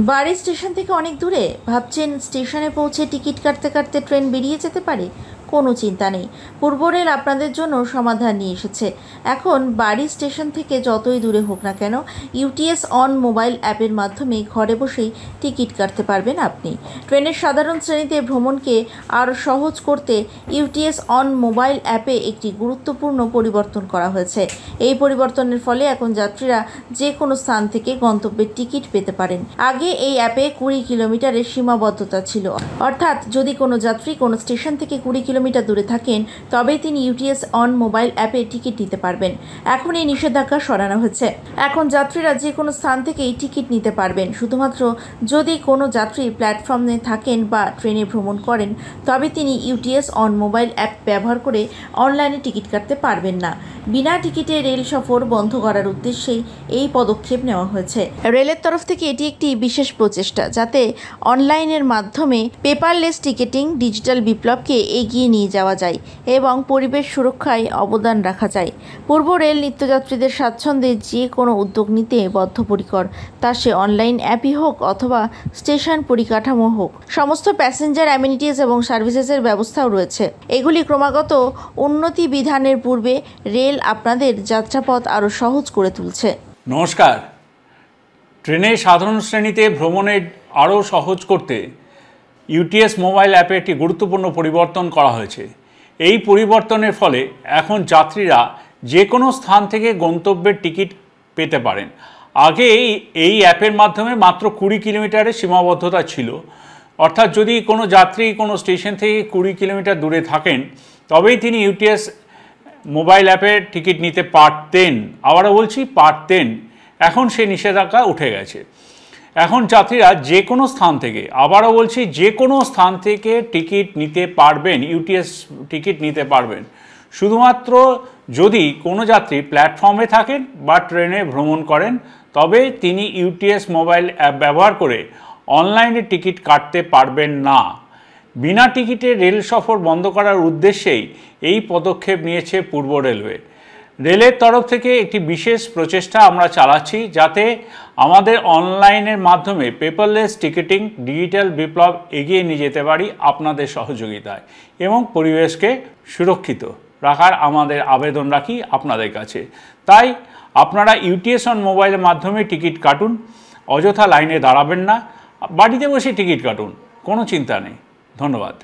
বাড়ি স্টেশন থেকে অনেক দূরে, ভাবছেন স্টেশনে পৌঁছে টিকিট কাটতে কাটতে ট্রেন বেরিয়ে যেতে পারে? কোনো চিন্তা নেই, পূর্ব রেল আপনাদের জন্য সমাধান নিয়ে এসেছে। এখন বাড়ি স্টেশন থেকে যতই দূরে হোক না কেন, ইউটিএস অন মোবাইল অ্যাপের মাধ্যমে ঘরে বসেই টিকিট কাটতে পারবেন আপনি। ট্রেনের সাধারণ শ্রেণীতে ভ্রমণকে আরও সহজ করতে ইউটিএস অন মোবাইল অ্যাপে একটি গুরুত্বপূর্ণ পরিবর্তন করা হয়েছে। এই পরিবর্তনের ফলে এখন যাত্রীরা যে কোনো স্থান থেকে গন্তব্যের টিকিট পেতে পারেন। আগে এই অ্যাপে 20 কিলোমিটারের সীমাবদ্ধতা ছিল, অর্থাৎ যদি কোনো যাত্রী কোনো স্টেশন থেকে 20 কিলোমিটার দূরে থাকেন তবেই তিনি ইউটিএস অন মোবাইল অ্যাপে টিকিট নিতে পারবেন। এখন এই নিষেধাজ্ঞা সরানো হয়েছে। এখন যাত্রীরা যে কোনো স্থান থেকেই টিকিট নিতে পারবেন। শুধুমাত্র যদি কোনো যাত্রী প্ল্যাটফর্মে থাকেন বা ট্রেনে ভ্রমণ করেন তবে তিনি ইউটিএস অন মোবাইল অ্যাপ ব্যবহার করে অনলাইনে টিকিট কাটতে পারবেন না। বিনা টিকিটে রেল সফর বন্ধ করার উদ্দেশ্যেই এই পদক্ষেপ নেওয়া হয়েছে। রেলের তরফ থেকে এটি একটি বিশেষ প্রচেষ্টা, যাতে অনলাইনের মাধ্যমে পেপারলেস টিকিটিং ডিজিটাল বিপ্লবকে এগিয়ে নিয়ে যাওয়া যায় এবং পরিবেশ সুরক্ষায় অবদান রাখা যায়। পূর্ব রেল নিত্যযাত্রীদের স্বাচ্ছন্দ্যে যে কোনো উদ্যোগ নিতে বদ্ধপরিকর, তা সে অনলাইন অ্যাপই হোক অথবা স্টেশন পরিকাঠামো হোক। সমস্ত প্যাসেঞ্জার অ্যামিনিটিস এবং সার্ভিসেসের ব্যবস্থাও রয়েছে। এগুলি ক্রমাগত উন্নতি বিধানের পূর্বে রেল আপনাদের যাত্রাপথ আরও সহজ করে তুলছে। নমস্কার। ট্রেনে সাধারণ শ্রেণীতে ভ্রমণের আরও সহজ করতে ইউটিএস মোবাইল অ্যাপে একটি গুরুত্বপূর্ণ পরিবর্তন করা হয়েছে। এই পরিবর্তনের ফলে এখন যাত্রীরা যে কোনো স্থান থেকে গন্তব্যের টিকিট পেতে পারেন। আগে এই অ্যাপের মাধ্যমে মাত্র 20 কিলোমিটারের সীমাবদ্ধতা ছিল, অর্থাৎ যদি কোনো যাত্রী কোনো স্টেশন থেকে 20 কিলোমিটার দূরে থাকেন তবেই তিনি ইউটিএস মোবাইল অ্যাপের টিকিট নিতে পারতেন। আবারও বলছি, পারতেন। এখন সে নিষেধাজ্ঞা উঠে গেছে। এখন যাত্রীরা যে কোনো স্থান থেকে, আবারও বলছি, যে কোনো স্থান থেকে টিকিট নিতে পারবেন, ইউটিএস টিকিট নিতে পারবেন। শুধুমাত্র যদি কোনো যাত্রী প্ল্যাটফর্মে থাকেন বা ট্রেনে ভ্রমণ করেন তবে তিনি ইউটিএস মোবাইল অ্যাপ ব্যবহার করে অনলাইনে টিকিট কাটতে পারবেন না। বিনা টিকিটে রেল সফর বন্ধ করার উদ্দেশ্যেই এই পদক্ষেপ নিয়েছে পূর্ব রেলওয়ে। রেলের তরফ থেকে একটি বিশেষ প্রচেষ্টা আমরা চালাচ্ছি, যাতে আমাদের অনলাইনের মাধ্যমে পেপারলেস টিকিটিং ডিজিটাল বিপ্লব এগিয়ে নিয়ে যেতে পারি আপনাদের সহযোগিতায়, এবং পরিবেশকে সুরক্ষিত রাখার আমাদের আবেদন রাখি আপনাদের কাছে। তাই আপনারা ইউটিএস অন মোবাইলের মাধ্যমে টিকিট কাটুন, অযথা লাইনে দাঁড়াবেন না, বাড়িতে বসে টিকিট কাটুন, কোনো চিন্তা নেই। ধন্যবাদ।